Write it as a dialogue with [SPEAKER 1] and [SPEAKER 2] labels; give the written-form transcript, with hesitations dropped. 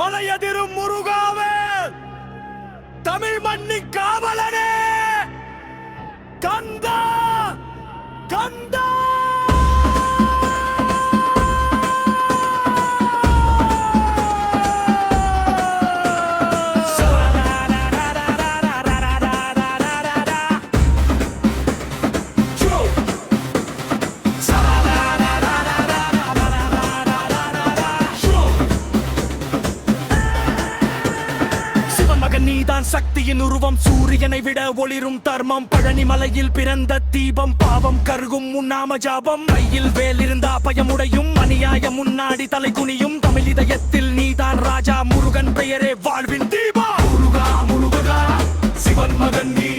[SPEAKER 1] மலையதிரும் முருகாவே, தமிழ் மண்ணி காவலனே, கந்தா கந்தா. நீதான் சக்தியின் உருவம், சூரியனை விட ஒளிரும் தர்மம். பழனி மலையில் பிறந்த தீபம், பாவம் கருகும் உண்ணாம ஜாபம். கையில் வேல் இருந்தா பயமுடையும், அநியாயம் முன்னாடி தலை குனியும். தமிழ் இதயத்தில் நீதான் ராஜா, முருகன் பெயரே வாழ்வின் தீபா. முருகா முருகா சிவன் மகன் நீ